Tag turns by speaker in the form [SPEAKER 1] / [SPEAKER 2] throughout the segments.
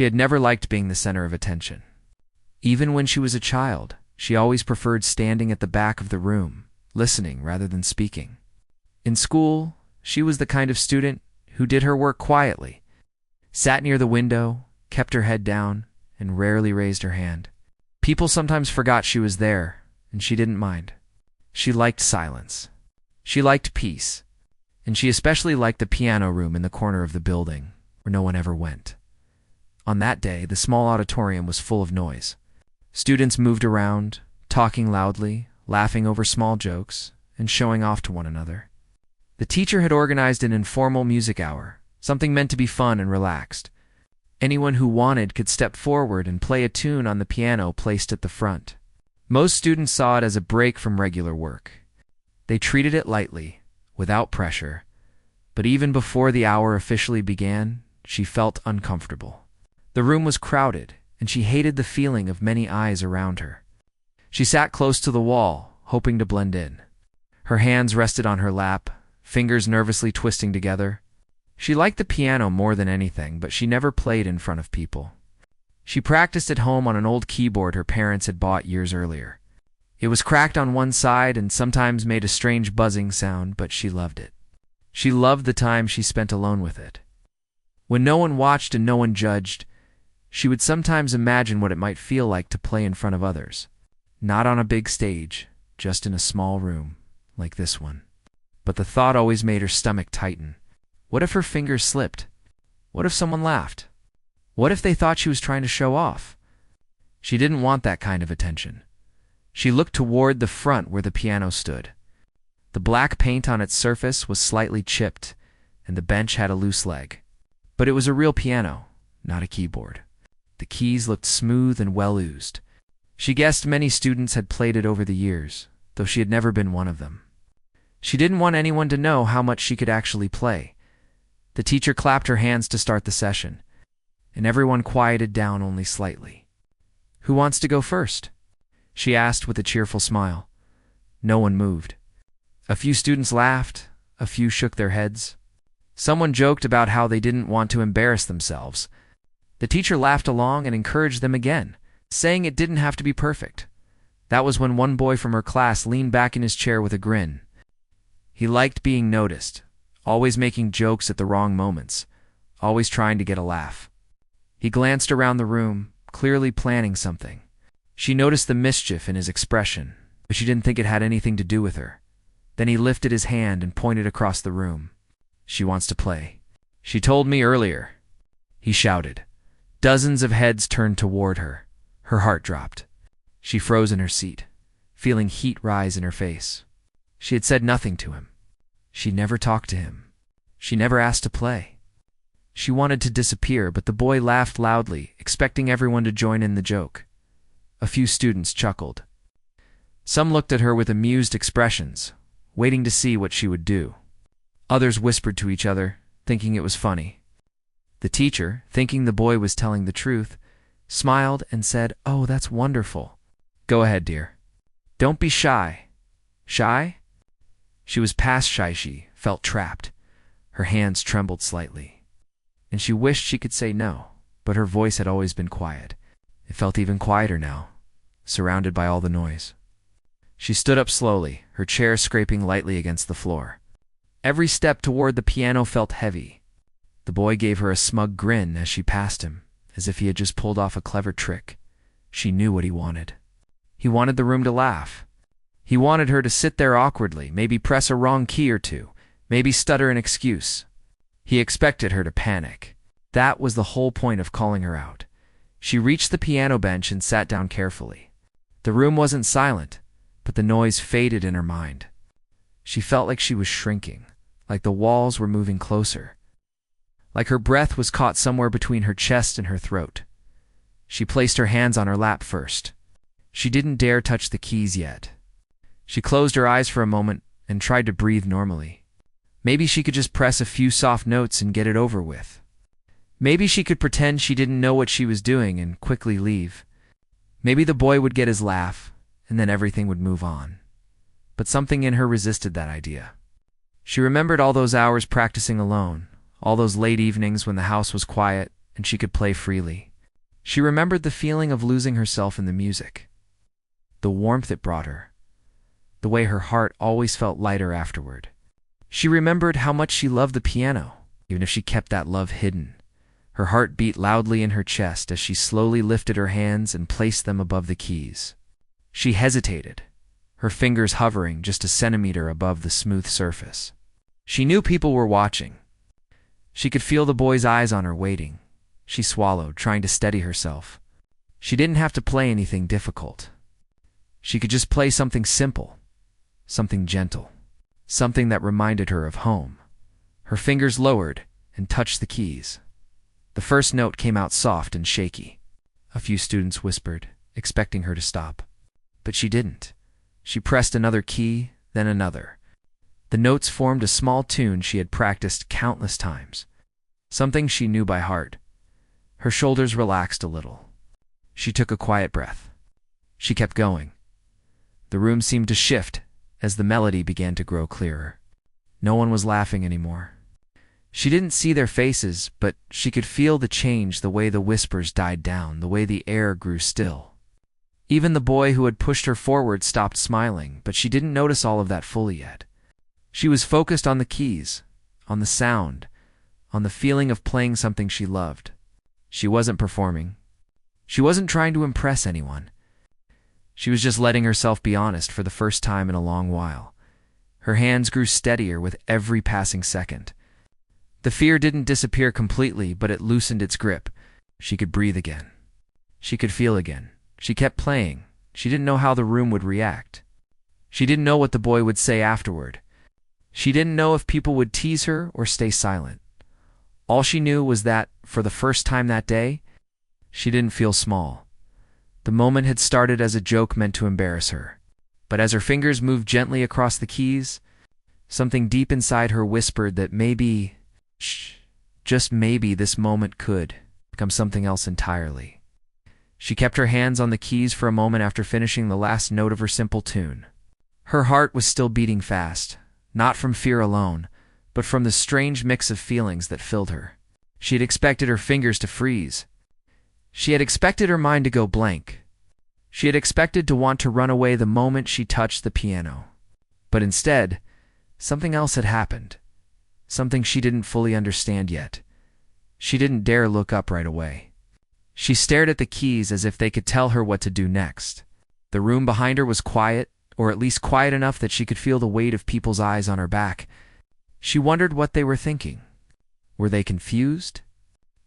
[SPEAKER 1] She had never liked being the center of attention. Even when she was a child, she always preferred standing at the back of the room, listening rather than speaking. In school, she was the kind of student who did her work quietly, sat near the window, kept her head down, and rarely raised her hand. People sometimes forgot she was there, and she didn't mind. She liked silence. She liked peace, and she especially liked the piano room in the corner of the building, where no one ever went. On that day, the small auditorium was full of noise. Students moved around, talking loudly, laughing over small jokes, and showing off to one another. The teacher had organized an informal music hour, something meant to be fun and relaxed. Anyone who wanted could step forward and play a tune on the piano placed at the front. Most students saw it as a break from regular work. They treated it lightly, without pressure, but even before the hour officially began, she felt uncomfortable. The room was crowded, and she hated the feeling of many eyes around her. She sat close to the wall, hoping to blend in. Her hands rested on her lap, fingers nervously twisting together. She liked the piano more than anything, but she never played in front of people. She practiced at home on an old keyboard her parents had bought years earlier. It was cracked on one side and sometimes made a strange buzzing sound, but she loved it. She loved the time she spent alone with it. When no one watched and no one judged, she would sometimes imagine what it might feel like to play in front of others. Not on a big stage, just in a small room, like this one. But the thought always made her stomach tighten. What if her fingers slipped? What if someone laughed? What if they thought she was trying to show off? She didn't want that kind of attention. She looked toward the front where the piano stood. The black paint on its surface was slightly chipped, and the bench had a loose leg. But it was a real piano, not a keyboard. The keys looked smooth and well-used. She guessed many students had played it over the years, though she had never been one of them. She didn't want anyone to know how much she could actually play. The teacher clapped her hands to start the session, and everyone quieted down only slightly. "Who wants to go first?" she asked with a cheerful smile. No one moved. A few students laughed, a few shook their heads. Someone joked about how they didn't want to embarrass themselves. The teacher laughed along and encouraged them again, saying it didn't have to be perfect. That was when one boy from her class leaned back in his chair with a grin. He liked being noticed, always making jokes at the wrong moments, always trying to get a laugh. He glanced around the room, clearly planning something. She noticed the mischief in his expression, but she didn't think it had anything to do with her. Then he lifted his hand and pointed across the room. "She wants to play. She told me earlier," he shouted. Dozens of heads turned toward her. Her heart dropped. She froze in her seat, feeling heat rise in her face. She had said nothing to him. She never talked to him. She never asked to play. She wanted to disappear, but the boy laughed loudly, expecting everyone to join in the joke. A few students chuckled. Some looked at her with amused expressions, waiting to see what she would do. Others whispered to each other, thinking it was funny. The teacher, thinking the boy was telling the truth, smiled and said, "Oh, that's wonderful. Go ahead, dear. Don't be shy." Shy? She was past shy. She felt trapped. Her hands trembled slightly. And she wished she could say no, but her voice had always been quiet. It felt even quieter now, surrounded by all the noise. She stood up slowly, her chair scraping lightly against the floor. Every step toward the piano felt heavy. The boy gave her a smug grin as she passed him, as if he had just pulled off a clever trick. She knew what he wanted. He wanted the room to laugh. He wanted her to sit there awkwardly, maybe press a wrong key or two, maybe stutter an excuse. He expected her to panic. That was the whole point of calling her out. She reached the piano bench and sat down carefully. The room wasn't silent, but the noise faded in her mind. She felt like she was shrinking, like the walls were moving closer, like her breath was caught somewhere between her chest and her throat. She placed her hands on her lap first. She didn't dare touch the keys yet. She closed her eyes for a moment and tried to breathe normally. Maybe she could just press a few soft notes and get it over with. Maybe she could pretend she didn't know what she was doing and quickly leave. Maybe the boy would get his laugh, and then everything would move on. But something in her resisted that idea. She remembered all those hours practicing alone, all those late evenings when the house was quiet and she could play freely. She remembered the feeling of losing herself in the music, the warmth it brought her, the way her heart always felt lighter afterward. She remembered how much she loved the piano, even if she kept that love hidden. Her heart beat loudly in her chest as she slowly lifted her hands and placed them above the keys. She hesitated, her fingers hovering just a centimeter above the smooth surface. She knew people were watching. She could feel the boy's eyes on her waiting. She swallowed, trying to steady herself. She didn't have to play anything difficult. She could just play something simple, something gentle, something that reminded her of home. Her fingers lowered and touched the keys. The first note came out soft and shaky. A few students whispered, expecting her to stop. But she didn't. She pressed another key, then another. The notes formed a small tune she had practiced countless times, something she knew by heart. Her shoulders relaxed a little. She took a quiet breath. She kept going. The room seemed to shift as the melody began to grow clearer. No one was laughing anymore. She didn't see their faces, but she could feel the change, the way the whispers died down, the way the air grew still. Even the boy who had pushed her forward stopped smiling, but she didn't notice all of that fully yet. She was focused on the keys, on the sound, on the feeling of playing something she loved. She wasn't performing. She wasn't trying to impress anyone. She was just letting herself be honest for the first time in a long while. Her hands grew steadier with every passing second. The fear didn't disappear completely, but it loosened its grip. She could breathe again. She could feel again. She kept playing. She didn't know how the room would react. She didn't know what the boy would say afterward. She didn't know if people would tease her or stay silent. All she knew was that, for the first time that day, she didn't feel small. The moment had started as a joke meant to embarrass her. But as her fingers moved gently across the keys, something deep inside her whispered that maybe, just maybe, this moment could become something else entirely. She kept her hands on the keys for a moment after finishing the last note of her simple tune. Her heart was still beating fast, not from fear alone, but from the strange mix of feelings that filled her. She had expected her fingers to freeze. She had expected her mind to go blank. She had expected to want to run away the moment she touched the piano. But instead, something else had happened. Something she didn't fully understand yet. She didn't dare look up right away. She stared at the keys as if they could tell her what to do next. The room behind her was quiet, or at least quiet enough that she could feel the weight of people's eyes on her back. She wondered what they were thinking. Were they confused?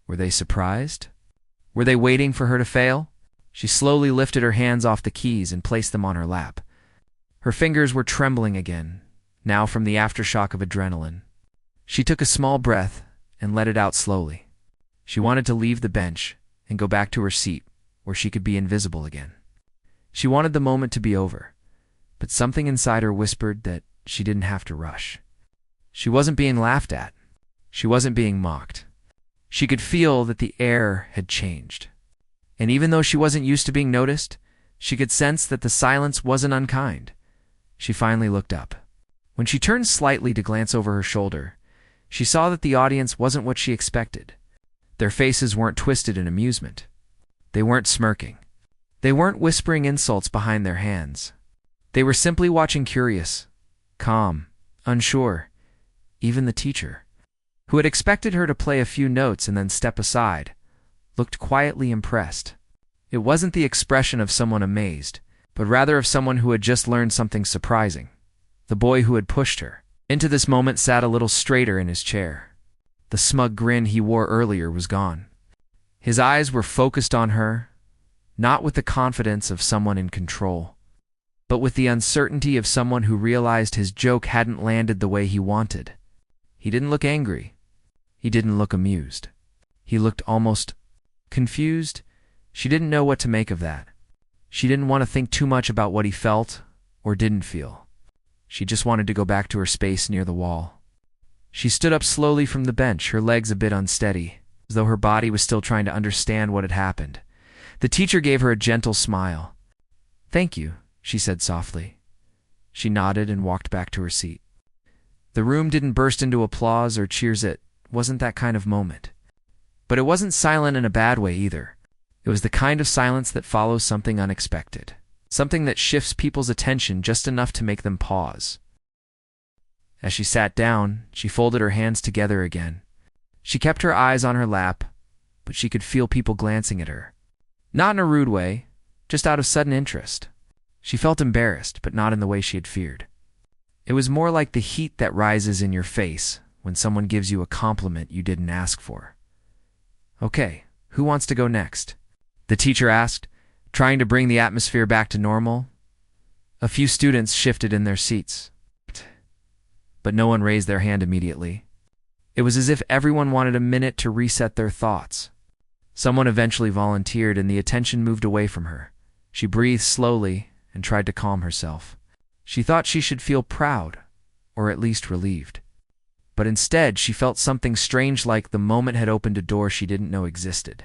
[SPEAKER 1] Were they surprised? Were they waiting for her to fail? She slowly lifted her hands off the keys and placed them on her lap. Her fingers were trembling again, now from the aftershock of adrenaline. She took a small breath and let it out slowly. She wanted to leave the bench and go back to her seat where she could be invisible again. She wanted the moment to be over, but something inside her whispered that she didn't have to rush. She wasn't being laughed at. She wasn't being mocked. She could feel that the air had changed. And even though she wasn't used to being noticed, she could sense that the silence wasn't unkind. She finally looked up. When she turned slightly to glance over her shoulder, she saw that the audience wasn't what she expected. Their faces weren't twisted in amusement. They weren't smirking. They weren't whispering insults behind their hands. They were simply watching, curious, calm, unsure. Even the teacher, who had expected her to play a few notes and then step aside, looked quietly impressed. It wasn't the expression of someone amazed, but rather of someone who had just learned something surprising. The boy who had pushed her into this moment sat a little straighter in his chair. The smug grin he wore earlier was gone. His eyes were focused on her, not with the confidence of someone in control, but with the uncertainty of someone who realized his joke hadn't landed the way he wanted. He didn't look angry. He didn't look amused. He looked almost confused. She didn't know what to make of that. She didn't want to think too much about what he felt or didn't feel. She just wanted to go back to her space near the wall. She stood up slowly from the bench, her legs a bit unsteady, as though her body was still trying to understand what had happened. The teacher gave her a gentle smile. "Thank you," she said softly. She nodded and walked back to her seat. The room didn't burst into applause or cheers. It wasn't that kind of moment. But it wasn't silent in a bad way either. It was the kind of silence that follows something unexpected, something that shifts people's attention just enough to make them pause. As she sat down, she folded her hands together again. She kept her eyes on her lap, but she could feel people glancing at her. Not in a rude way, just out of sudden interest. She felt embarrassed, but not in the way she had feared. It was more like the heat that rises in your face when someone gives you a compliment you didn't ask for. "Okay, who wants to go next?" the teacher asked, trying to bring the atmosphere back to normal. A few students shifted in their seats, but no one raised their hand immediately. It was as if everyone wanted a minute to reset their thoughts. Someone eventually volunteered, and the attention moved away from her. She breathed slowly and tried to calm herself. She thought she should feel proud, or at least relieved. But instead, she felt something strange, like the moment had opened a door she didn't know existed.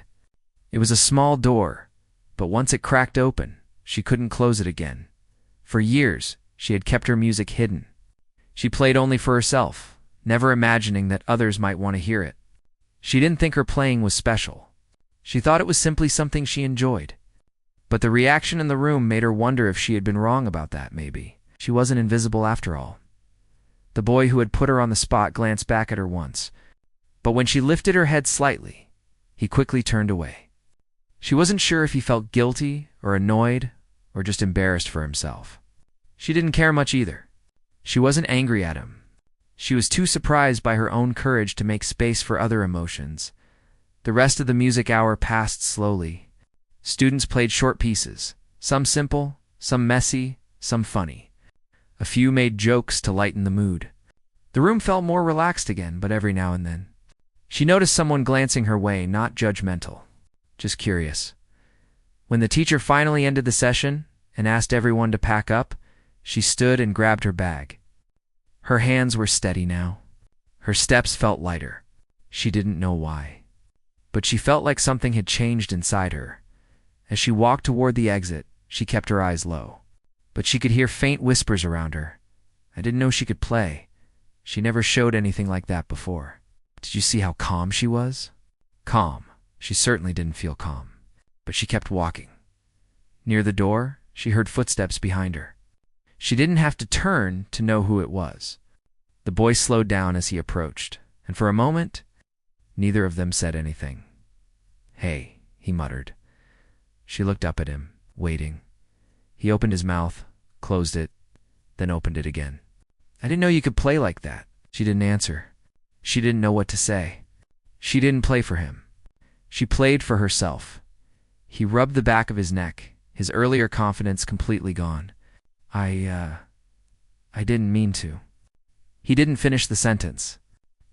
[SPEAKER 1] It was a small door, but once it cracked open, she couldn't close it again. For years, she had kept her music hidden. She played only for herself, never imagining that others might want to hear it. She didn't think her playing was special. She thought it was simply something she enjoyed. But the reaction in the room made her wonder if she had been wrong about that. Maybe she wasn't invisible after all. The boy who had put her on the spot glanced back at her once, but when she lifted her head slightly, he quickly turned away. She wasn't sure if he felt guilty or annoyed or just embarrassed for himself. She didn't care much either. She wasn't angry at him. She was too surprised by her own courage to make space for other emotions. The rest of the music hour passed slowly. Students played short pieces, some simple, some messy, some funny. A few made jokes to lighten the mood. The room felt more relaxed again, but every now and then she noticed someone glancing her way, not judgmental, just curious. When the teacher finally ended the session and asked everyone to pack up, she stood and grabbed her bag. Her hands were steady now. Her steps felt lighter. She didn't know why, but she felt like something had changed inside her. As she walked toward the exit, she kept her eyes low, but she could hear faint whispers around her. "I didn't know she could play. She never showed anything like that before." Did you see how calm she was? Calm. She certainly didn't feel calm, but she kept walking. Near the door, she heard footsteps behind her. She didn't have to turn to know who it was. The boy slowed down as he approached, and for a moment, neither of them said anything. "Hey," he muttered. She looked up at him, waiting. He opened his mouth, closed it, then opened it again. "I didn't know you could play like that." She didn't answer. She didn't know what to say. She didn't play for him. She played for herself. He rubbed the back of his neck, his earlier confidence completely gone. I didn't mean to." He didn't finish the sentence.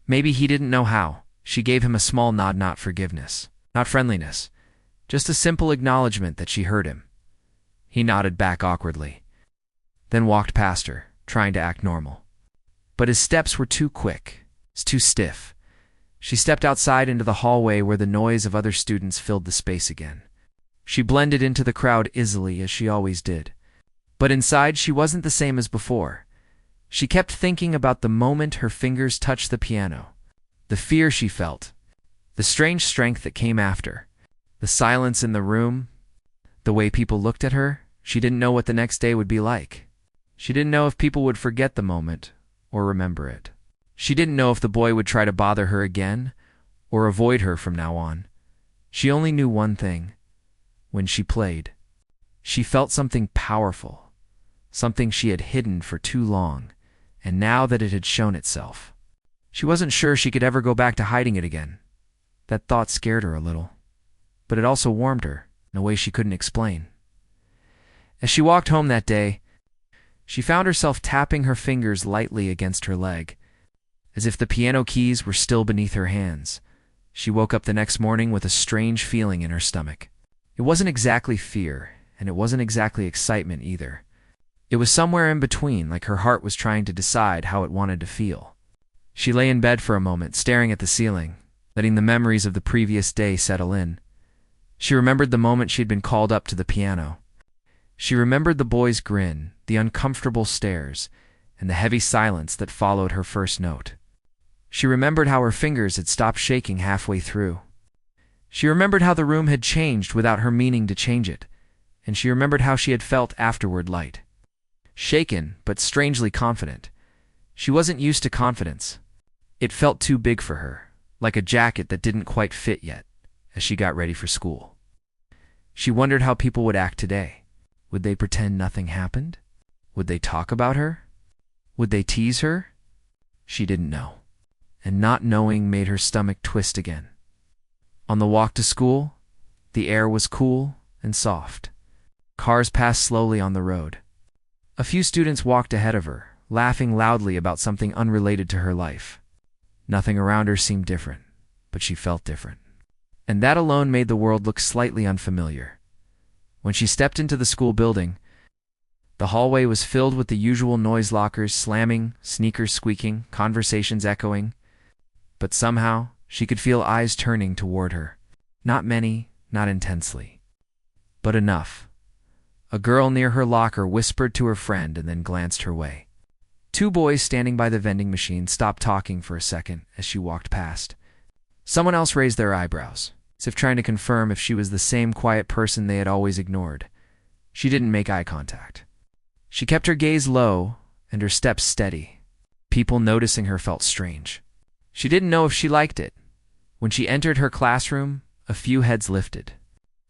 [SPEAKER 1] Maybe he didn't know how. She gave him a small nod, not forgiveness, not friendliness, just a simple acknowledgement that she heard him. He nodded back awkwardly, then walked past her, trying to act normal. But his steps were too quick, too stiff. She stepped outside into the hallway where the noise of other students filled the space again. She blended into the crowd easily, as she always did. But inside, she wasn't the same as before. She kept thinking about the moment her fingers touched the piano, the fear she felt, the strange strength that came after, the silence in the room, the way people looked at her. She didn't know what the next day would be like. She didn't know if people would forget the moment or remember it. She didn't know if the boy would try to bother her again or avoid her from now on. She only knew one thing. When she played, she felt something powerful, something she had hidden for too long, and now that it had shown itself, she wasn't sure she could ever go back to hiding it again. That thought scared her a little, but it also warmed her in a way she couldn't explain. As she walked home that day, she found herself tapping her fingers lightly against her leg, as if the piano keys were still beneath her hands. She woke up the next morning with a strange feeling in her stomach. It wasn't exactly fear, and it wasn't exactly excitement either. It was somewhere in between, like her heart was trying to decide how it wanted to feel. She lay in bed for a moment, staring at the ceiling, letting the memories of the previous day settle in. She remembered the moment she had been called up to the piano. She remembered the boy's grin, the uncomfortable stares, and the heavy silence that followed her first note. She remembered how her fingers had stopped shaking halfway through. She remembered how the room had changed without her meaning to change it, and she remembered how she had felt afterward, light. Shaken, but strangely confident. She wasn't used to confidence. It felt too big for her, like a jacket that didn't quite fit yet, as she got ready for school. She wondered how people would act today. Would they pretend nothing happened? Would they talk about her? Would they tease her? She didn't know, and not knowing made her stomach twist again. On the walk to school, the air was cool and soft. Cars passed slowly on the road. A few students walked ahead of her, laughing loudly about something unrelated to her life. Nothing around her seemed different, but she felt different. And that alone made the world look slightly unfamiliar. When she stepped into the school building, the hallway was filled with the usual noise: lockers slamming, sneakers squeaking, conversations echoing. But somehow, she could feel eyes turning toward her. Not many, not intensely, but enough. A girl near her locker whispered to her friend and then glanced her way. Two boys standing by the vending machine stopped talking for a second as she walked past. Someone else raised their eyebrows, as if trying to confirm if she was the same quiet person they had always ignored. She didn't make eye contact. She kept her gaze low and her steps steady. People noticing her felt strange. She didn't know if she liked it. When she entered her classroom, a few heads lifted.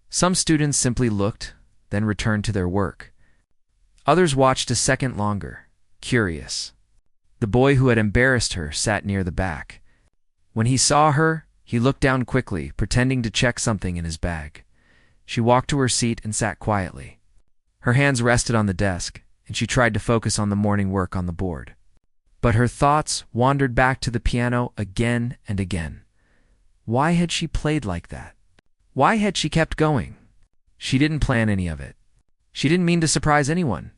[SPEAKER 1] Some students simply looked, then returned to their work. Others watched a second longer, curious. The boy who had embarrassed her sat near the back. When he saw her, he looked down quickly, pretending to check something in his bag. She walked to her seat and sat quietly. Her hands rested on the desk, and she tried to focus on the morning work on the board. But her thoughts wandered back to the piano again and again. Why had she played like that? Why had she kept going? She didn't plan any of it. She didn't mean to surprise anyone.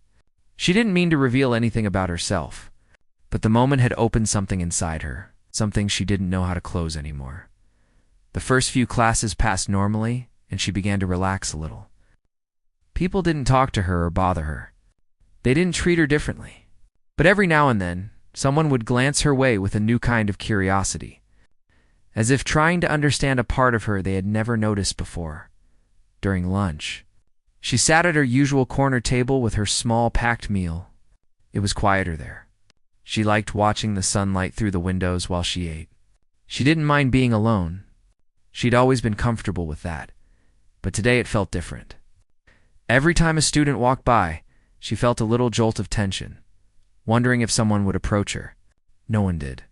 [SPEAKER 1] She didn't mean to reveal anything about herself. But the moment had opened something inside her, something she didn't know how to close anymore. The first few classes passed normally, and she began to relax a little. People didn't talk to her or bother her. They didn't treat her differently. But every now and then, someone would glance her way with a new kind of curiosity, as if trying to understand a part of her they had never noticed before. During lunch, she sat at her usual corner table with her small packed meal. It was quieter there. She liked watching the sunlight through the windows while she ate. She didn't mind being alone. She'd always been comfortable with that, but today it felt different. Every time a student walked by, she felt a little jolt of tension, wondering if someone would approach her. No one did,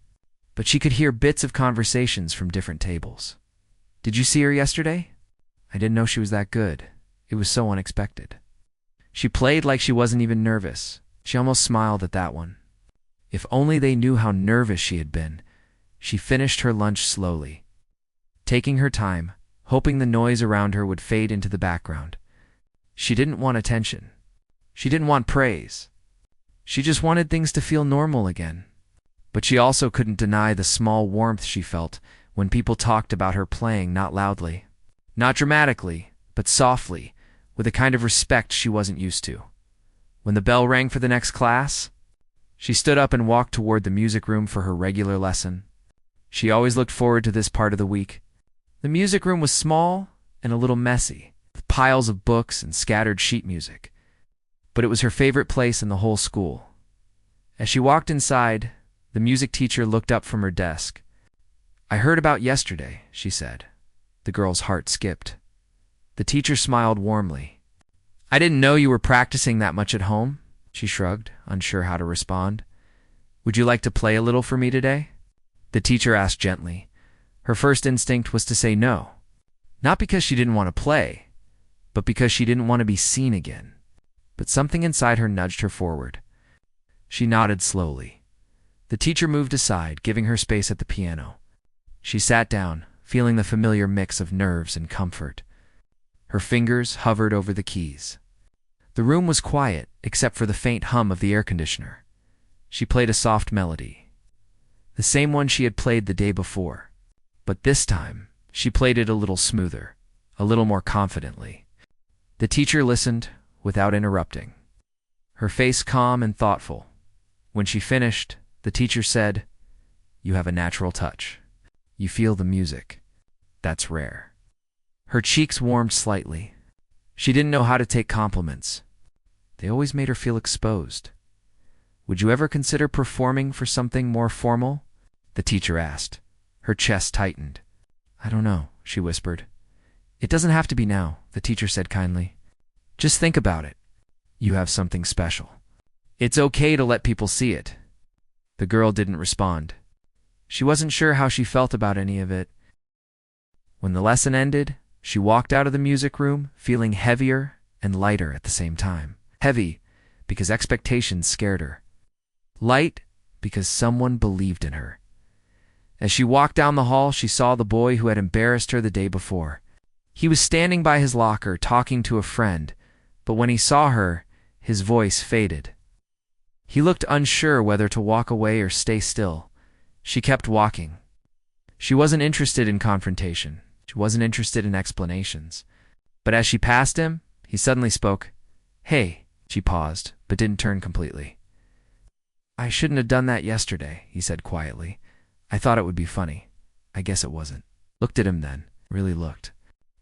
[SPEAKER 1] but she could hear bits of conversations from different tables. "Did you see her yesterday? I didn't know she was that good. It was so unexpected." She played like she wasn't even nervous. She almost smiled at that one. If only they knew how nervous she had been. She finished her lunch slowly, taking her time, hoping the noise around her would fade into the background. She didn't want attention. She didn't want praise. She just wanted things to feel normal again. But she also couldn't deny the small warmth she felt when people talked about her playing, not loudly, not dramatically, but softly, with a kind of respect she wasn't used to. When the bell rang for the next class, she stood up and walked toward the music room for her regular lesson. She always looked forward to this part of the week. The music room was small and a little messy, with piles of books and scattered sheet music. But it was her favorite place in the whole school. As she walked inside, the music teacher looked up from her desk. "I heard about yesterday," she said. The girl's heart skipped. The teacher smiled warmly. "I didn't know you were practicing that much at home," she shrugged, unsure how to respond. "Would you like to play a little for me today?" The teacher asked gently. Her first instinct was to say no. Not because she didn't want to play, but because she didn't want to be seen again. But something inside her nudged her forward. She nodded slowly. The teacher moved aside, giving her space at the piano. She sat down, feeling the familiar mix of nerves and comfort. Her fingers hovered over the keys. The room was quiet, except for the faint hum of the air conditioner. She played a soft melody, the same one she had played the day before. But this time, she played it a little smoother, a little more confidently. The teacher listened without interrupting, her face calm and thoughtful. When she finished, the teacher said, "You have a natural touch. You feel the music. That's rare." Her cheeks warmed slightly. She didn't know how to take compliments. They always made her feel exposed. "Would you ever consider performing for something more formal?" the teacher asked. Her chest tightened. "I don't know," she whispered. "It doesn't have to be now," the teacher said kindly. "Just think about it. You have something special. It's okay to let people see it." The girl didn't respond. She wasn't sure how she felt about any of it. When the lesson ended, she walked out of the music room feeling heavier and lighter at the same time. Heavy because expectations scared her. Light because someone believed in her. As she walked down the hall, she saw the boy who had embarrassed her the day before. He was standing by his locker talking to a friend, but when he saw her, his voice faded. He looked unsure whether to walk away or stay still. She kept walking. She wasn't interested in confrontation. She wasn't interested in explanations. But as she passed him, he suddenly spoke. "Hey," she paused, but didn't turn completely. "I shouldn't have done that yesterday," he said quietly. "I thought it would be funny. I guess it wasn't." Looked at him then, really looked.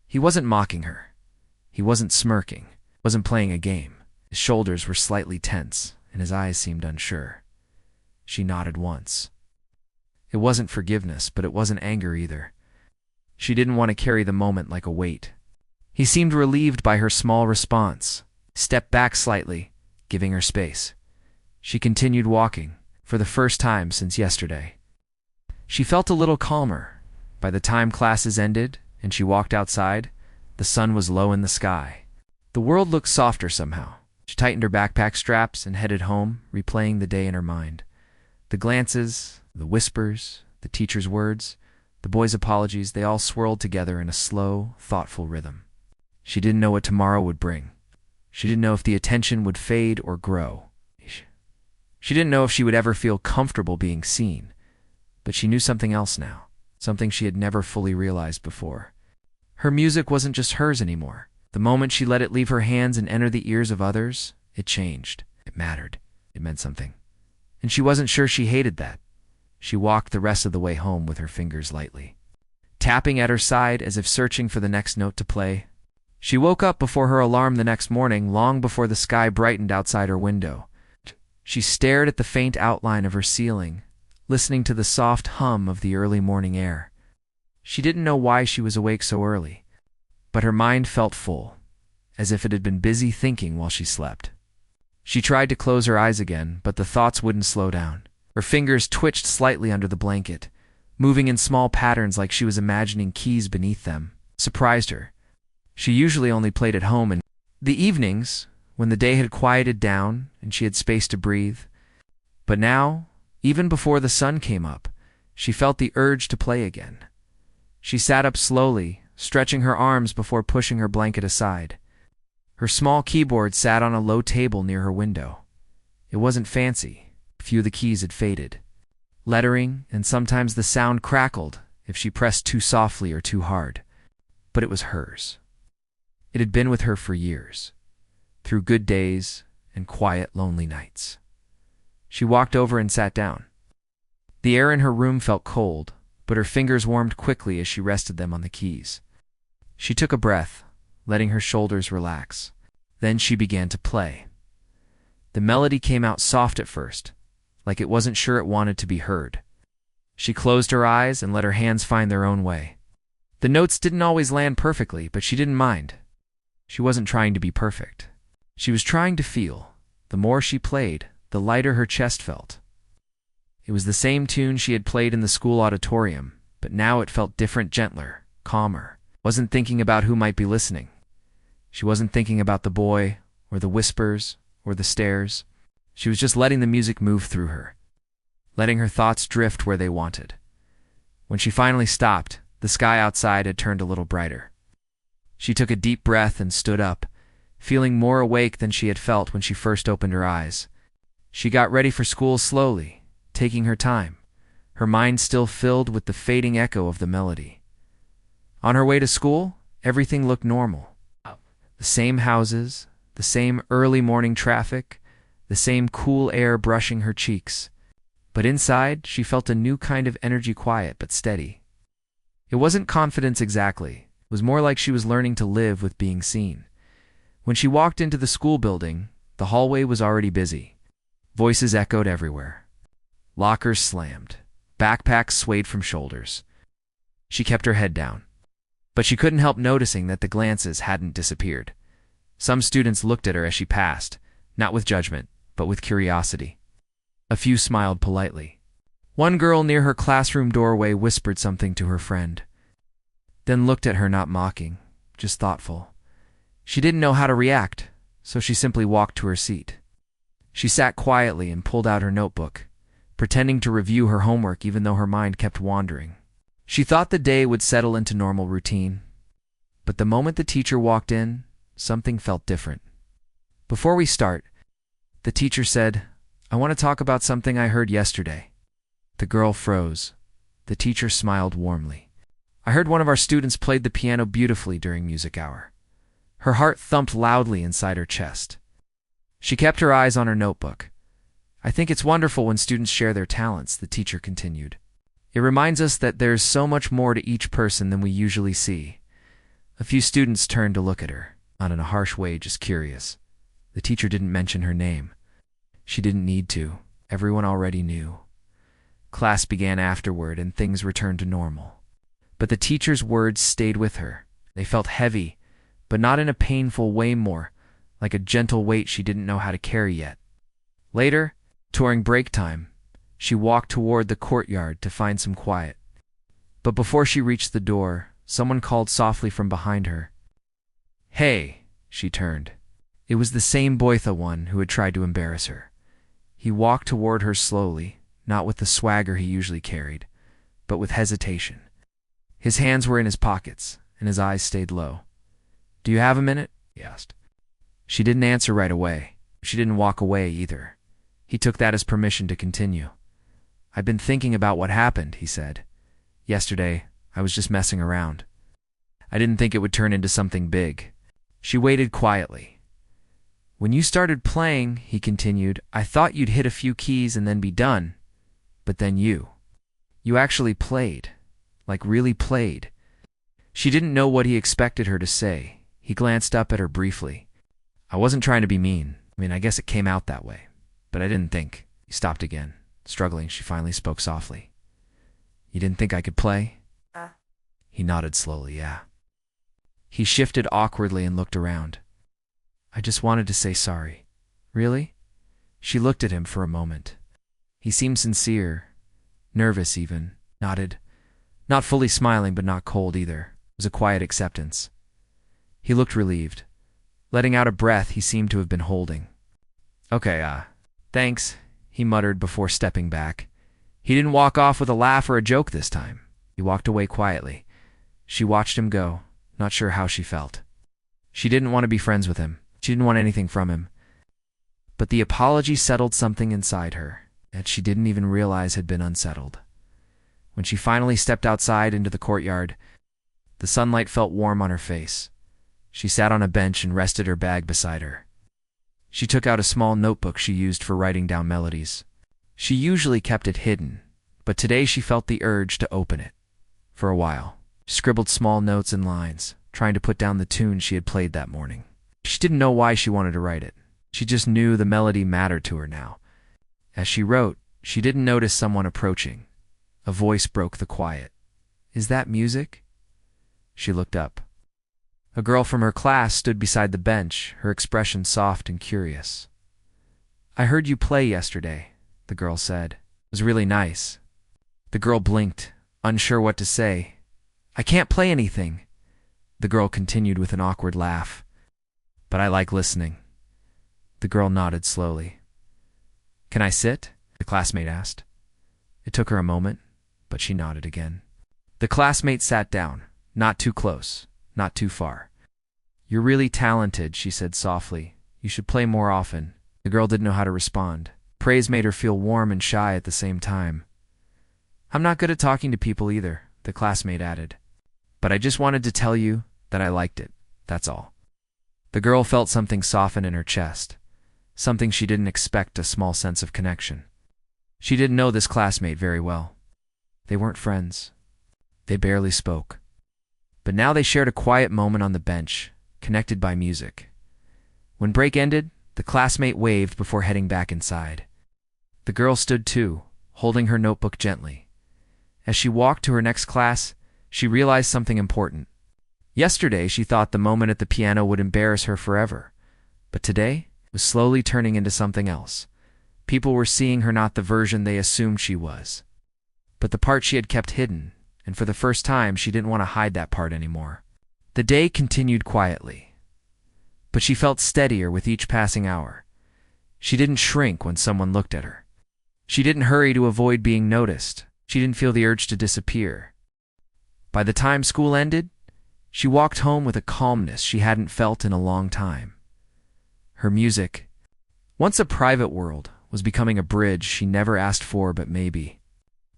[SPEAKER 1] He wasn't mocking her. He wasn't smirking. Wasn't playing a game. His shoulders were slightly tense, and his eyes seemed unsure. She nodded once. It wasn't forgiveness, but it wasn't anger either. She didn't want to carry the moment like a weight. He seemed relieved by her small response, stepped back slightly, giving her space. She continued walking, for the first time since yesterday. She felt a little calmer. By the time classes ended and she walked outside, the sun was low in the sky. The world looked softer somehow. She tightened her backpack straps and headed home, replaying the day in her mind. The glances, the whispers, the teacher's words, the boy's apologies, they all swirled together in a slow, thoughtful rhythm. She didn't know what tomorrow would bring. She didn't know if the attention would fade or grow. She didn't know if she would ever feel comfortable being seen. But she knew something else now, something she had never fully realized before. Her music wasn't just hers anymore. The moment she let it leave her hands and enter the ears of others, it changed. It mattered. It meant something. And she wasn't sure she hated that. She walked the rest of the way home with her fingers lightly, tapping at her side as if searching for the next note to play. She woke up before her alarm the next morning, long before the sky brightened outside her window. She stared at the faint outline of her ceiling, listening to the soft hum of the early morning air. She didn't know why she was awake so early, but her mind felt full, as if it had been busy thinking while she slept. She tried to close her eyes again, but the thoughts wouldn't slow down. Her fingers twitched slightly under the blanket, moving in small patterns like she was imagining keys beneath them. Surprised her. She usually only played at home in the evenings, when the day had quieted down and she had space to breathe. But now, even before the sun came up, she felt the urge to play again. She sat up slowly, stretching her arms before pushing her blanket aside. Her small keyboard sat on a low table near her window. It wasn't fancy. A few of the keys had faded. Lettering, and sometimes the sound crackled if she pressed too softly or too hard. But it was hers. It had been with her for years, through good days and quiet, lonely nights. She walked over and sat down. The air in her room felt cold, but her fingers warmed quickly as she rested them on the keys. She took a breath, letting her shoulders relax. Then she began to play. The melody came out soft at first, like it wasn't sure it wanted to be heard. She closed her eyes and let her hands find their own way. The notes didn't always land perfectly, but she didn't mind. She wasn't trying to be perfect. She was trying to feel. The more she played, the lighter her chest felt. It was the same tune she had played in the school auditorium, but now it felt different, gentler, calmer. Wasn't thinking about who might be listening. She wasn't thinking about the boy, or the whispers, or the stares. She was just letting the music move through her, letting her thoughts drift where they wanted. When she finally stopped, the sky outside had turned a little brighter. She took a deep breath and stood up, feeling more awake than she had felt when she first opened her eyes. She got ready for school slowly, taking her time, her mind still filled with the fading echo of the melody. On her way to school, everything looked normal. The same houses, the same early morning traffic, the same cool air brushing her cheeks. But inside, she felt a new kind of energy, quiet but steady. It wasn't confidence exactly, It was more like she was learning to live with being seen. When she walked into the school building, the hallway was already busy. Voices echoed everywhere. Lockers slammed. Backpacks swayed from shoulders. She kept her head down. But she couldn't help noticing that the glances hadn't disappeared. Some students looked at her as she passed, not with judgment, but with curiosity. A few smiled politely. One girl near her classroom doorway whispered something to her friend, then looked at her not mocking, just thoughtful. She didn't know how to react, so she simply walked to her seat. She sat quietly and pulled out her notebook, pretending to review her homework even though her mind kept wandering. She thought the day would settle into normal routine. But the moment the teacher walked in, something felt different. Before we start, the teacher said, "I want to talk about something I heard yesterday." The girl froze. The teacher smiled warmly. "I heard one of our students played the piano beautifully during music hour." Her heart thumped loudly inside her chest. She kept her eyes on her notebook. "I think it's wonderful when students share their talents," the teacher continued. "It reminds us that there's so much more to each person than we usually see." A few students turned to look at her, not in a harsh way, just curious. The teacher didn't mention her name. She didn't need to. Everyone already knew. Class began afterward and things returned to normal. But the teacher's words stayed with her. They felt heavy, but not in a painful way, more like a gentle weight she didn't know how to carry yet. Later, during break time, she walked toward the courtyard to find some quiet. But before she reached the door, someone called softly from behind her. "Hey!" She turned. It was the same Boytha one who had tried to embarrass her. He walked toward her slowly, not with the swagger he usually carried, but with hesitation. His hands were in his pockets, and his eyes stayed low. "Do you have a minute?" he asked. She didn't answer right away. She didn't walk away either. He took that as permission to continue. "I've been thinking about what happened," he said. "Yesterday, I was just messing around. I didn't think it would turn into something big." She waited quietly. "When you started playing," he continued, "I thought you'd hit a few keys and then be done. But then you actually played. Like really played." She didn't know what he expected her to say. He glanced up at her briefly. "I wasn't trying to be mean. I guess it came out that way. But I didn't think." He stopped again. Struggling, she finally spoke softly. "You didn't think I could play?" He nodded slowly, "Yeah." He shifted awkwardly and looked around. "I just wanted to say sorry." "Really?" She looked at him for a moment. He seemed sincere, nervous even, nodded. Not fully smiling, but not cold either. It was a quiet acceptance. He looked relieved. Letting out a breath he seemed to have been holding. "Okay, thanks," he muttered before stepping back. He didn't walk off with a laugh or a joke this time. He walked away quietly. She watched him go, not sure how she felt. She didn't want to be friends with him. She didn't want anything from him. But the apology settled something inside her that she didn't even realize had been unsettled. When she finally stepped outside into the courtyard, the sunlight felt warm on her face. She sat on a bench and rested her bag beside her. She took out a small notebook she used for writing down melodies. She usually kept it hidden, but today she felt the urge to open it. For a while, she scribbled small notes and lines, trying to put down the tune she had played that morning. She didn't know why she wanted to write it. She just knew the melody mattered to her now. As she wrote, she didn't notice someone approaching. A voice broke the quiet. "Is that music?" She looked up. A girl from her class stood beside the bench, her expression soft and curious. "I heard you play yesterday," the girl said. "It was really nice." The girl blinked, unsure what to say. "I can't play anything," the girl continued with an awkward laugh. "But I like listening." The girl nodded slowly. "Can I sit?" the classmate asked. It took her a moment, but she nodded again. The classmate sat down, not too close, not too far. "You're really talented," she said softly. "You should play more often." The girl didn't know how to respond. Praise made her feel warm and shy at the same time. "I'm not good at talking to people either," the classmate added. "But I just wanted to tell you that I liked it, that's all." The girl felt something soften in her chest, something she didn't expect, a small sense of connection. She didn't know this classmate very well. They weren't friends. They barely spoke. but now they shared a quiet moment on the bench, connected by music. When break ended, the classmate waved before heading back inside. The girl stood too, holding her notebook gently. As she walked to her next class, she realized something important. Yesterday, she thought the moment at the piano would embarrass her forever, but today was slowly turning into something else. People were seeing her not the version they assumed she was, but the part she had kept hidden, and for the first time, she didn't want to hide that part anymore. The day continued quietly, but she felt steadier with each passing hour. She didn't shrink when someone looked at her. She didn't hurry to avoid being noticed. She didn't feel the urge to disappear. By the time school ended, she walked home with a calmness she hadn't felt in a long time. Her music, once a private world, was becoming a bridge she never asked for, but maybe,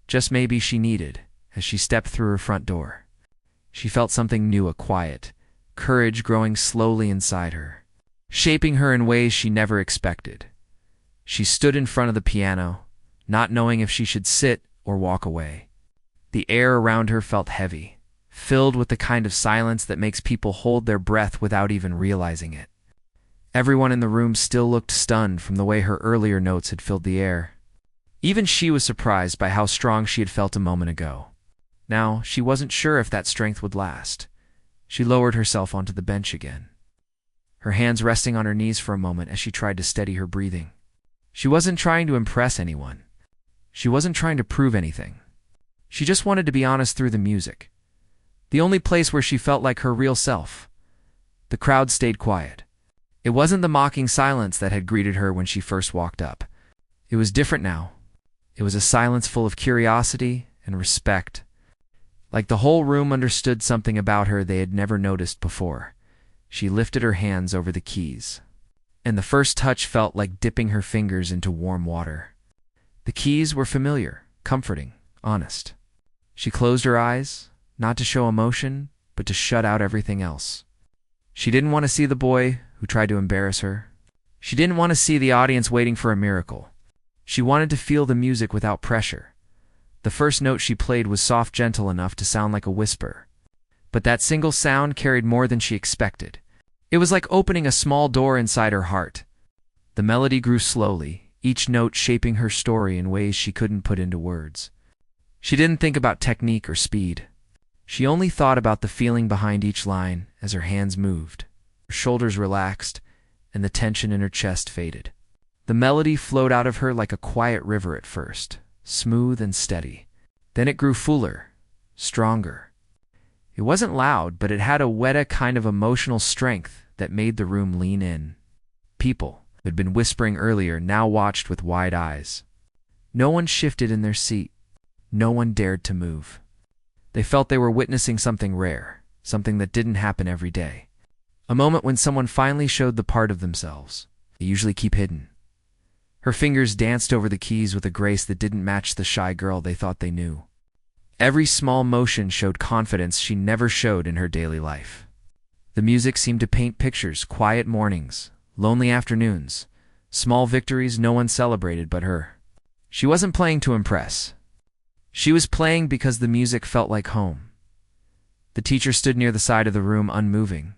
[SPEAKER 1] just maybe, she needed. As she stepped through her front door, she felt something new, a quiet courage growing slowly inside her, shaping her in ways she never expected. She stood in front of the piano, not knowing if she should sit or walk away. The air around her felt heavy, filled with the kind of silence that makes people hold their breath without even realizing it. Everyone in the room still looked stunned from the way her earlier notes had filled the air. Even she was surprised by how strong she had felt a moment ago. Now, she wasn't sure if that strength would last. She lowered herself onto the bench again, her hands resting on her knees for a moment as she tried to steady her breathing. She wasn't trying to impress anyone. She wasn't trying to prove anything. She just wanted to be honest through the music, the only place where she felt like her real self. The crowd stayed quiet. It wasn't the mocking silence that had greeted her when she first walked up. It was different now. It was a silence full of curiosity and respect. Like the whole room understood something about her they had never noticed before. She lifted her hands over the keys, and the first touch felt like dipping her fingers into warm water. The keys were familiar, comforting, honest. She closed her eyes, not to show emotion, but to shut out everything else. She didn't want to see the boy who tried to embarrass her. She didn't want to see the audience waiting for a miracle. She wanted to feel the music without pressure. The first note she played was soft, gentle enough to sound like a whisper. But that single sound carried more than she expected. It was like opening a small door inside her heart. The melody grew slowly, each note shaping her story in ways she couldn't put into words. She didn't think about technique or speed. She only thought about the feeling behind each line as her hands moved. Her shoulders relaxed, and the tension in her chest faded. The melody flowed out of her like a quiet river at first, smooth and steady. Then it grew fuller, stronger. It wasn't loud, but it had a weta kind of emotional strength that made the room lean in. People who had been whispering earlier now watched with wide eyes. No one shifted in their seat. No one dared to move. They felt they were witnessing something rare, something that didn't happen every day. A moment when someone finally showed the part of themselves they usually keep hidden. Her fingers danced over the keys with a grace that didn't match the shy girl they thought they knew. Every small motion showed confidence she never showed in her daily life. The music seemed to paint pictures: quiet mornings, lonely afternoons, small victories no one celebrated but her. She wasn't playing to impress. She was playing because the music felt like home. The teacher stood near the side of the room, unmoving.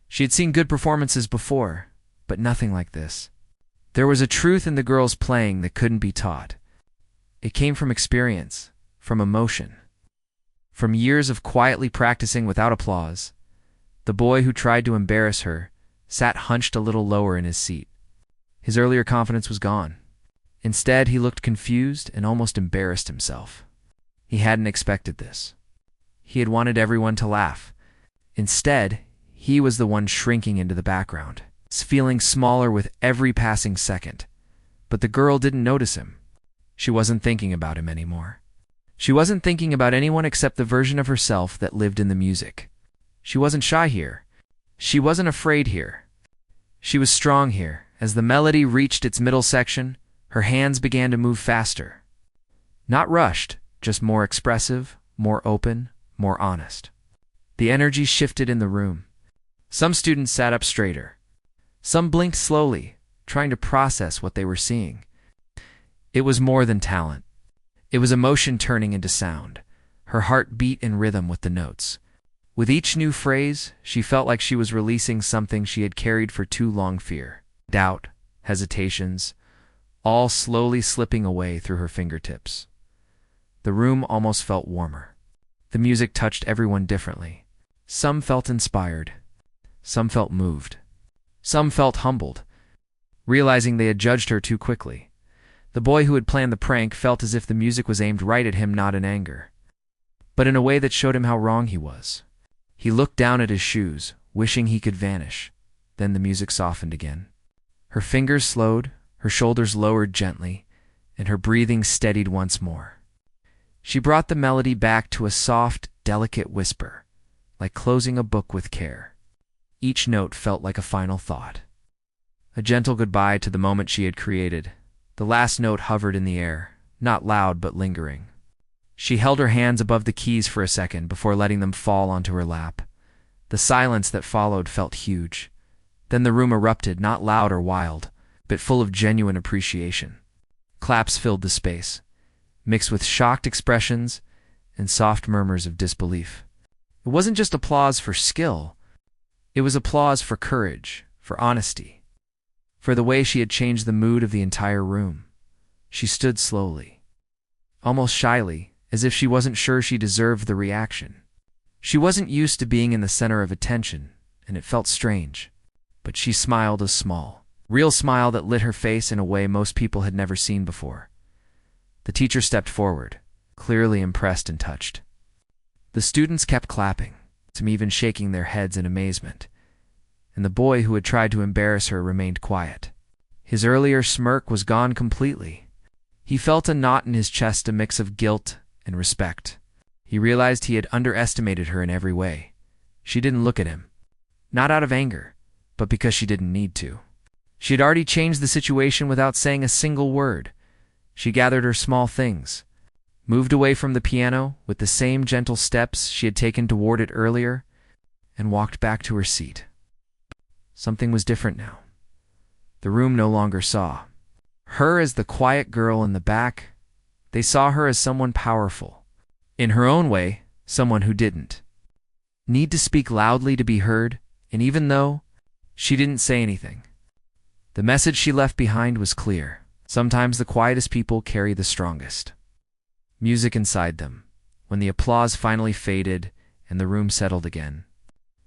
[SPEAKER 1] She had seen good performances before, but nothing like this. There was a truth in the girl's playing that couldn't be taught. It came from experience, from emotion, from years of quietly practicing without applause. The boy who tried to embarrass her sat hunched a little lower in his seat. His earlier confidence was gone. Instead, he looked confused and almost embarrassed himself. He hadn't expected this. He had wanted everyone to laugh. Instead, he was the one shrinking into the background, feeling smaller with every passing second. But the girl didn't notice him. She wasn't thinking about him anymore. She wasn't thinking about anyone except the version of herself that lived in the music. She wasn't shy here. She wasn't afraid here. She was strong here. As the melody reached its middle section, her hands began to move faster. Not rushed, just more expressive, more open, more honest. The energy shifted in the room. Some students sat up straighter. Some blinked slowly, trying to process what they were seeing. It was more than talent. It was emotion turning into sound. Her heart beat in rhythm with the notes. With each new phrase, she felt like she was releasing something she had carried for too long: fear, doubt, hesitations, all slowly slipping away through her fingertips. The room almost felt warmer. The music touched everyone differently. Some felt inspired. Some felt moved. Some felt humbled, realizing they had judged her too quickly. The boy who had planned the prank felt as if the music was aimed right at him, not in anger, but in a way that showed him how wrong he was. He looked down at his shoes, wishing he could vanish. Then the music softened again. Her fingers slowed, her shoulders lowered gently, and her breathing steadied once more. She brought the melody back to a soft, delicate whisper, like closing a book with care. Each note felt like a final thought, a gentle goodbye to the moment she had created. The last note hovered in the air, not loud but lingering. She held her hands above the keys for a second before letting them fall onto her lap. The silence that followed felt huge. Then the room erupted, not loud or wild, but full of genuine appreciation. Claps filled the space, mixed with shocked expressions and soft murmurs of disbelief. It wasn't just applause for skill. It was applause for courage, for honesty, for the way she had changed the mood of the entire room. She stood slowly, almost shyly, as if she wasn't sure she deserved the reaction. She wasn't used to being in the center of attention, and it felt strange. But she smiled, a small, real smile that lit her face in a way most people had never seen before. The teacher stepped forward, clearly impressed and touched. The students kept clapping, some even shaking their heads in amazement, and the boy who had tried to embarrass her remained quiet. His earlier smirk was gone completely. He felt a knot in his chest, a mix of guilt and respect. He realized he had underestimated her in every way. She didn't look at him, not out of anger, but because she didn't need to. She had already changed the situation without saying a single word. She gathered her small things, moved away from the piano with the same gentle steps she had taken toward it earlier, and walked back to her seat. Something was different now. The room no longer saw her as the quiet girl in the back. They saw her as someone powerful. In her own way, someone who didn't need to speak loudly to be heard, and even though she didn't say anything, the message she left behind was clear. Sometimes the quietest people carry the strongest music inside them. When the applause finally faded and the room settled again,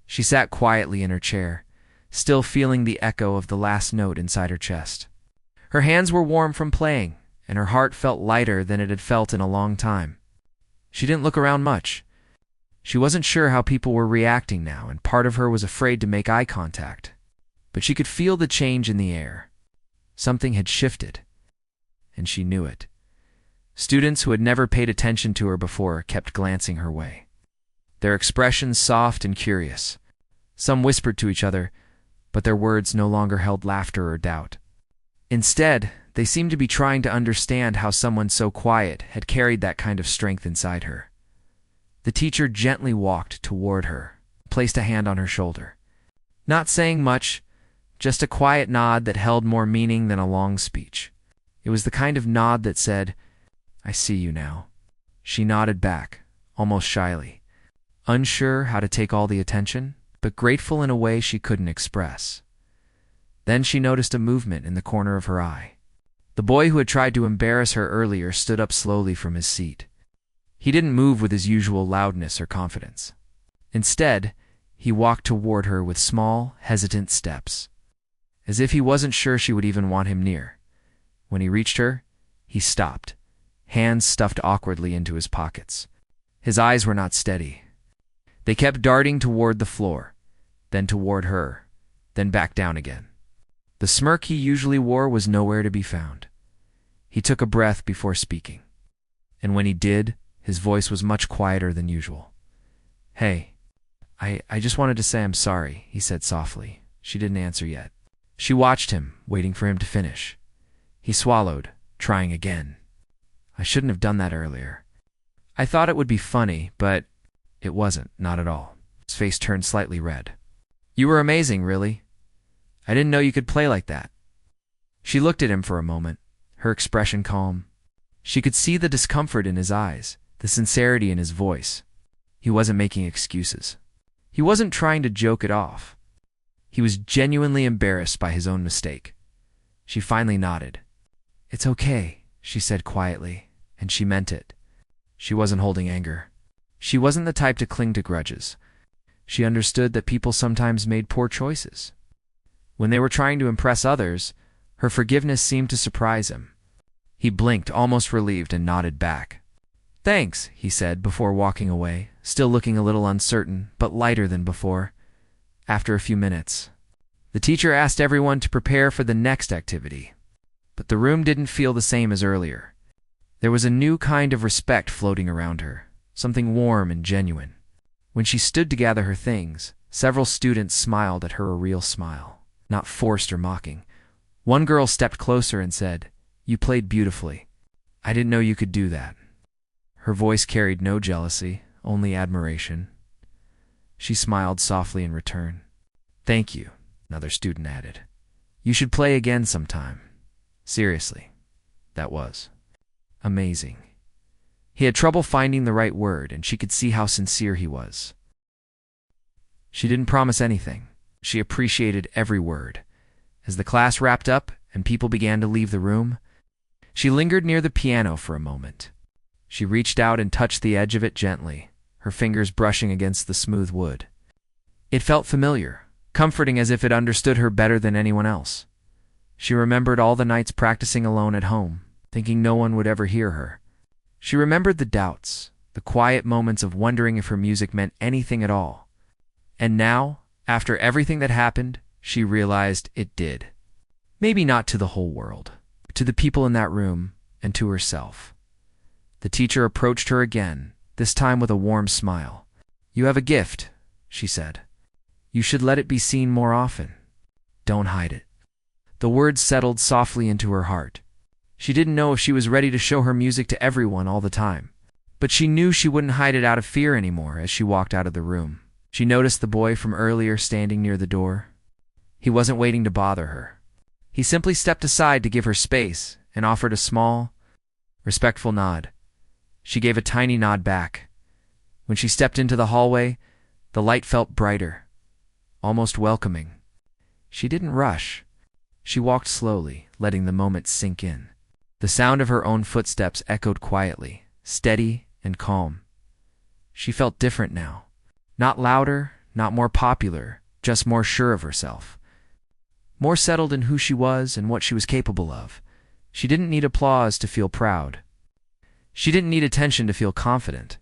[SPEAKER 1] she sat quietly in her chair, still feeling the echo of the last note inside her chest. Her hands were warm from playing, and her heart felt lighter than it had felt in a long time. She didn't look around much. She wasn't sure how people were reacting now, and part of her was afraid to make eye contact. But she could feel the change in the air. Something had shifted, and she knew it. Students who had never paid attention to her before kept glancing her way, their expressions soft and curious. Some whispered to each other, but their words no longer held laughter or doubt. Instead, they seemed to be trying to understand how someone so quiet had carried that kind of strength inside her. The teacher gently walked toward her, placed a hand on her shoulder. Not saying much, just a quiet nod that held more meaning than a long speech. It was the kind of nod that said, "I see you now." She nodded back, almost shyly, unsure how to take all the attention, but grateful in a way she couldn't express. Then she noticed a movement in the corner of her eye. The boy who had tried to embarrass her earlier stood up slowly from his seat. He didn't move with his usual loudness or confidence. Instead, he walked toward her with small, hesitant steps, as if he wasn't sure she would even want him near. When he reached her, he stopped, hands stuffed awkwardly into his pockets. His eyes were not steady. They kept darting toward the floor, then toward her, then back down again. The smirk he usually wore was nowhere to be found. He took a breath before speaking, and when he did, his voice was much quieter than usual. "Hey, I just wanted to say I'm sorry," he said softly. She didn't answer yet. She watched him, waiting for him to finish. He swallowed, trying again. "I shouldn't have done that earlier. I thought it would be funny, but it wasn't, not at all." His face turned slightly red. "You were amazing, really. I didn't know you could play like that." She looked at him for a moment, her expression calm. She could see the discomfort in his eyes, the sincerity in his voice. He wasn't making excuses. He wasn't trying to joke it off. He was genuinely embarrassed by his own mistake. She finally nodded. "It's okay," she said quietly, and she meant it. She wasn't holding anger. She wasn't the type to cling to grudges. She understood that people sometimes made poor choices. When they were trying to impress others, her forgiveness seemed to surprise him. He blinked, almost relieved, and nodded back. "Thanks," he said before walking away, still looking a little uncertain, but lighter than before. After a few minutes, the teacher asked everyone to prepare for the next activity. But the room didn't feel the same as earlier. There was a new kind of respect floating around her, something warm and genuine. When she stood to gather her things, several students smiled at her, a real smile, not forced or mocking. One girl stepped closer and said, "You played beautifully. I didn't know you could do that." Her voice carried no jealousy, only admiration. She smiled softly in return. "Thank you," another student added. "You should play again sometime." Seriously, that was amazing. He had trouble finding the right word, and she could see how sincere he was. She didn't promise anything. She appreciated every word. As the class wrapped up and people began to leave the room, she lingered near the piano for a moment. She reached out and touched the edge of it gently, her fingers brushing against the smooth wood. It felt familiar, comforting, as if it understood her better than anyone else. She remembered all the nights practicing alone at home, thinking no one would ever hear her. She remembered the doubts, the quiet moments of wondering if her music meant anything at all. And now, after everything that happened, she realized it did. Maybe not to the whole world, but to the people in that room and to herself. The teacher approached her again, this time with a warm smile. "You have a gift," she said. "You should let it be seen more often. Don't hide it." The words settled softly into her heart. She didn't know if she was ready to show her music to everyone all the time, but she knew she wouldn't hide it out of fear anymore. As she walked out of the room, she noticed the boy from earlier standing near the door. He wasn't waiting to bother her. He simply stepped aside to give her space and offered a small, respectful nod. She gave a tiny nod back. When she stepped into the hallway, the light felt brighter, almost welcoming. She didn't rush. She walked slowly, letting the moment sink in. The sound of her own footsteps echoed quietly, steady and calm. She felt different now. Not louder, not more popular, just more sure of herself. More settled in who she was and what she was capable of. She didn't need applause to feel proud. She didn't need attention to feel confident.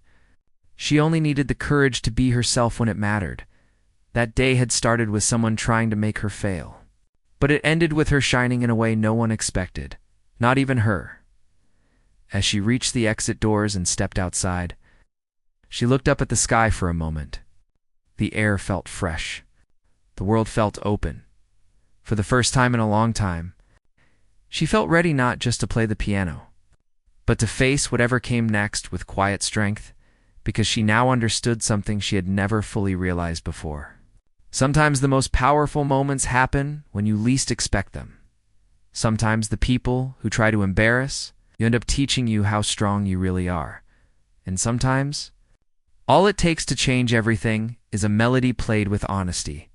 [SPEAKER 1] She only needed the courage to be herself when it mattered. That day had started with someone trying to make her fail. But it ended with her shining in a way no one expected, not even her. As she reached the exit doors and stepped outside, she looked up at the sky for a moment. The air felt fresh. The world felt open. For the first time in a long time, she felt ready not just to play the piano, but to face whatever came next with quiet strength, because she now understood something she had never fully realized before. Sometimes the most powerful moments happen when you least expect them. Sometimes the people who try to embarrass you end up teaching you how strong you really are. And sometimes, all it takes to change everything is a melody played with honesty.